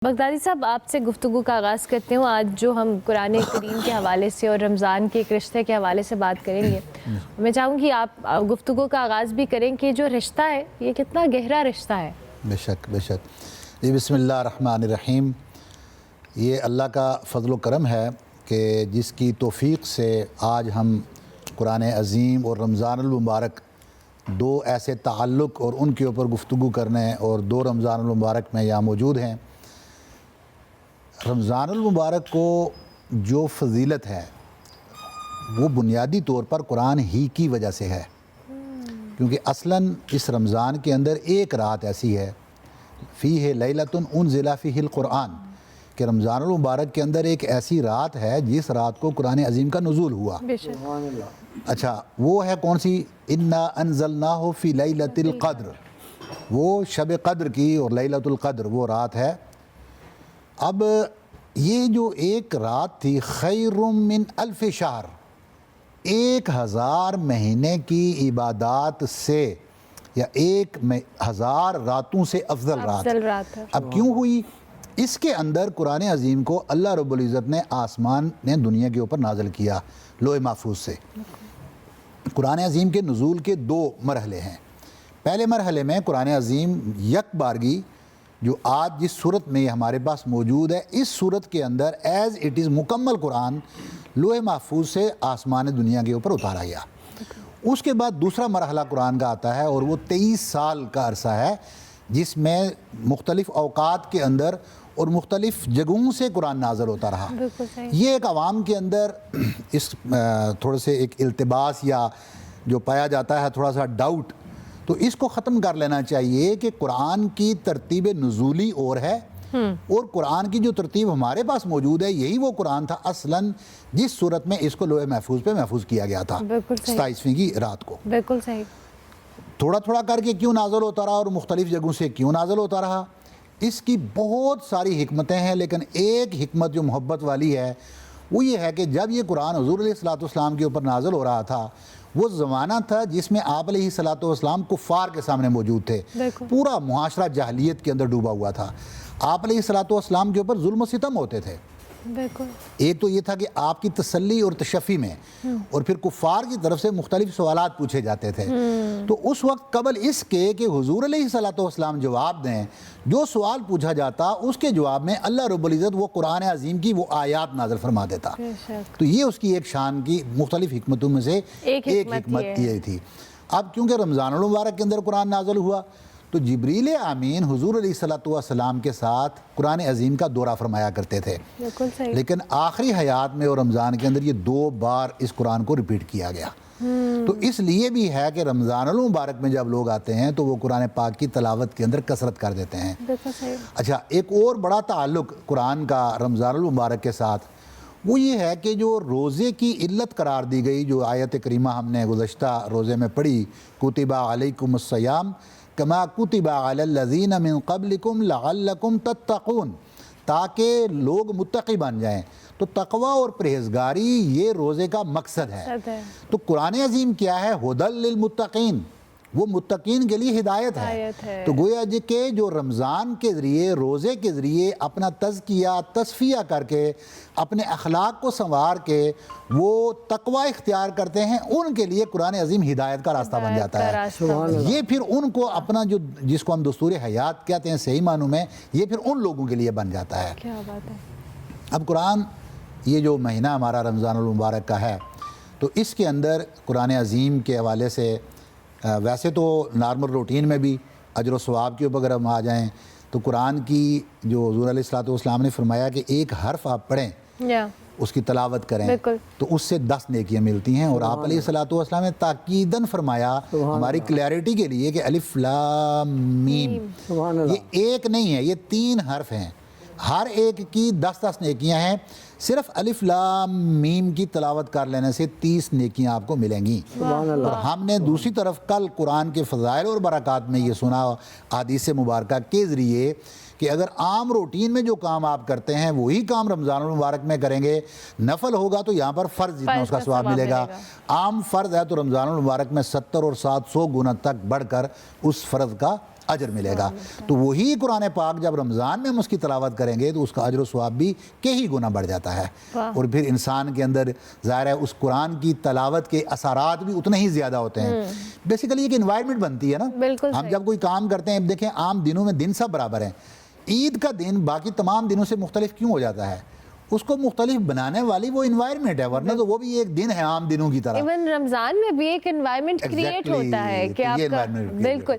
بغدادی صاحب، آپ سے گفتگو کا آغاز کرتے ہوں۔ آج جو ہم قرآن کریم کے حوالے سے اور رمضان کے ایک رشتے کے حوالے سے بات کریں گے، میں چاہوں گی آپ گفتگو کا آغاز بھی کریں کہ جو رشتہ ہے یہ کتنا گہرا رشتہ ہے۔ بے شک بے شک جی، بسم اللہ الرحمن الرحیم۔ یہ اللہ کا فضل و کرم ہے کہ جس کی توفیق سے آج ہم قرآن عظیم اور رمضان المبارک دو ایسے تعلق اور ان کے اوپر گفتگو کرنے اور دو رمضان المبارک میں یہاں موجود ہیں۔ رمضان المبارک کو جو فضیلت ہے وہ بنیادی طور پر قرآن ہی کی وجہ سے ہے، کیونکہ اصلاً اس رمضان کے اندر ایک رات ایسی ہے، فیہ لیلۃ انزل فیہ القرآن، کہ رمضان المبارک کے اندر ایک ایسی رات ہے جس رات کو قرآن عظیم کا نزول ہوا۔ اچھا، وہ ہے کون سی؟ انا انزلناہ فی لیلۃ القدر، وہ شب قدر کی اور لیلۃ القدر وہ رات ہے۔ اب یہ جو ایک رات تھی، خیر من الف شہر، 1000 مہینے کی عبادات سے یا 1000 راتوں سے افضل رات ہے۔ اب کیوں ہوئی؟ اس کے اندر قرآن عظیم کو اللہ رب العزت نے آسمان نے دنیا کے اوپر نازل کیا لوح محفوظ سے۔ قرآن عظیم کے نزول کے 2 مرحلے ہیں۔ پہلے مرحلے میں قرآن عظیم یک بارگی جو آج جس صورت میں ہمارے پاس موجود ہے، اس صورت کے اندر ایز اٹ از مکمل قرآن لوح محفوظ سے آسمان دنیا کے اوپر اتارا گیا۔ اس کے بعد دوسرا مرحلہ قرآن کا آتا ہے اور وہ 23 سال کا عرصہ ہے، جس میں مختلف اوقات کے اندر اور مختلف جگہوں سے قرآن نازل ہوتا رہا۔ یہ ایک عوام کے اندر اس تھوڑے سے ایک التباس یا جو پایا جاتا ہے تھوڑا سا ڈاؤٹ، تو اس کو ختم کر لینا چاہیے کہ قرآن کی ترتیب نزولی اور ہے اور قرآن کی جو ترتیب ہمارے پاس موجود ہے یہی وہ قرآن تھا اصلاً جس صورت میں اس کو لوح محفوظ پہ محفوظ کیا گیا تھا 27ویں کی رات کو۔ بالکل صحیح۔ تھوڑا تھوڑا کر کے کیوں نازل ہوتا رہا اور مختلف جگہوں سے کیوں نازل ہوتا رہا، اس کی بہت ساری حکمتیں ہیں، لیکن ایک حکمت جو محبت والی ہے وہ یہ ہے کہ جب یہ قرآن حضور علیہ الصلوۃ والسلام کے اوپر نازل ہو رہا تھا، وہ زمانہ تھا جس میں آپ علیہ الصلوۃ والسلام کفار کے سامنے موجود تھے، پورا معاشرہ جاہلیت کے اندر ڈوبا ہوا تھا، آپ علیہ الصلوۃ والسلام کے اوپر ظلم و ستم ہوتے تھے۔ ایک تو یہ تھا کہ آپ کی تسلی اور تشفی میں، اور پھر کفار کی طرف سے مختلف سوالات پوچھے جاتے تھے، تو اس وقت قبل اس کے کہ حضور علیہ الصلوۃ والسلام جواب دیں، جو سوال پوچھا جاتا اس کے جواب میں اللہ رب العزت وہ قرآن عظیم کی وہ آیات نازل فرما دیتا۔ تو یہ اس کی ایک شان کی مختلف حکمتوں میں سے ایک حکمت یہ تھی۔ اب کیونکہ رمضان المبارک کے اندر قرآن نازل ہوا تو جبریل امین حضور علیہ الصلوۃ والسلام کے ساتھ قرآن عظیم کا دورہ فرمایا کرتے تھے، لیکن آخری حیات میں اور رمضان کے اندر یہ 2 بار اس قرآن کو ریپیٹ کیا گیا۔ تو اس لیے بھی ہے کہ رمضان المبارک میں جب لوگ آتے ہیں تو وہ قرآن پاک کی تلاوت کے اندر کثرت کر دیتے ہیں۔ اچھا، ایک اور بڑا تعلق قرآن کا رمضان المبارک کے ساتھ وہ یہ ہے کہ جو روزے کی علت قرار دی گئی، جو آیت کریمہ ہم نے گزشتہ روزے میں پڑھی، کتب علیکم الصیام کما کتب علی الذین من قبلکم لعلکم تتقون، تاکہ لوگ متقی بن جائیں۔ تو تقوی اور پرہیزگاری یہ روزے کا مقصد ہے۔ تو قرآن عظیم کیا ہے؟ ھدی للمتقین، وہ متقین کے لیے ہدایت ہے۔ تو گویا جی کہ جو رمضان کے ذریعے، روزے کے ذریعے اپنا تزکیہ تصفیہ کر کے اپنے اخلاق کو سنوار کے وہ تقوی اختیار کرتے ہیں، ان کے لیے قرآن عظیم ہدایت کا راستہ بن جاتا ہے۔ یہ پھر ان کو اپنا جو جس کو ہم دستور حیات کہتے ہیں صحیح معنوں میں، یہ پھر ان لوگوں کے لیے بن جاتا ہے۔ کیا بات ہے۔ اب قرآن یہ جو مہینہ ہمارا رمضان المبارک کا ہے، تو اس کے اندر قرآن عظیم کے حوالے سے ویسے تو نارمل روٹین میں بھی اجر و ثواب کے اوپر اگر ہم آ جائیں تو قرآن کی جو حضور علیہ الصلوۃ والسلام نے فرمایا کہ ایک حرف آپ پڑھیں، اس کی تلاوت کریں تو اس سے 10 نیکیاں ملتی ہیں، اور آپ علیہ الصلوۃ والسلام نے تاکیداً فرمایا ہماری کلیئرٹی کے لیے کہ الف لام میم، یہ ایک نہیں ہے، یہ 3 حرف ہیں، ہر ایک کی 10 نیکیاں ہیں۔ صرف الف لام میم کی تلاوت کر لینے سے 30 نیکیاں آپ کو ملیں گی۔ اور ہم نے دوسری طرف کل قرآن کے فضائل اور برکات میں یہ سنا احادیث مبارکہ کے ذریعے کہ اگر عام روٹین میں جو کام آپ کرتے ہیں وہی کام رمضان المبارک میں کریں گے، نفل ہوگا تو یہاں پر فرض جتنا اس کا ثواب ملے گا، عام فرض ہے تو رمضان المبارک میں 70 اور 700 گنا تک بڑھ کر اس فرض کا اجر ملے گا. تو وہی قرآن پاک جب رمضان میں ہم اس کی تلاوت کریں گے تو اس کا اجر و ثواب بھی کئی گنا بڑھ جاتا ہے, اور پھر انسان کے اندر ظاہر ہے اس قرآن کی تلاوت کے اثرات بھی اتنے ہی زیادہ ہوتے ہیں. بیسیکلی ایک انوائرمنٹ بنتی ہے نا, ہم جب کوئی کام کرتے ہیں, دیکھیں عام دنوں میں دن سب برابر ہیں, عید کا دن باقی تمام دنوں سے مختلف کیوں ہو جاتا ہے؟ اس کو مختلف بنانے والی وہ انوائرمنٹ ہے, ورنہ تو وہ بھی ایک دن ہے عام دنوں کی طرح. ایون رمضان میں بھی ایک انوائرمنٹ کریٹ ہوتا ہے کہ آپ کا بالکل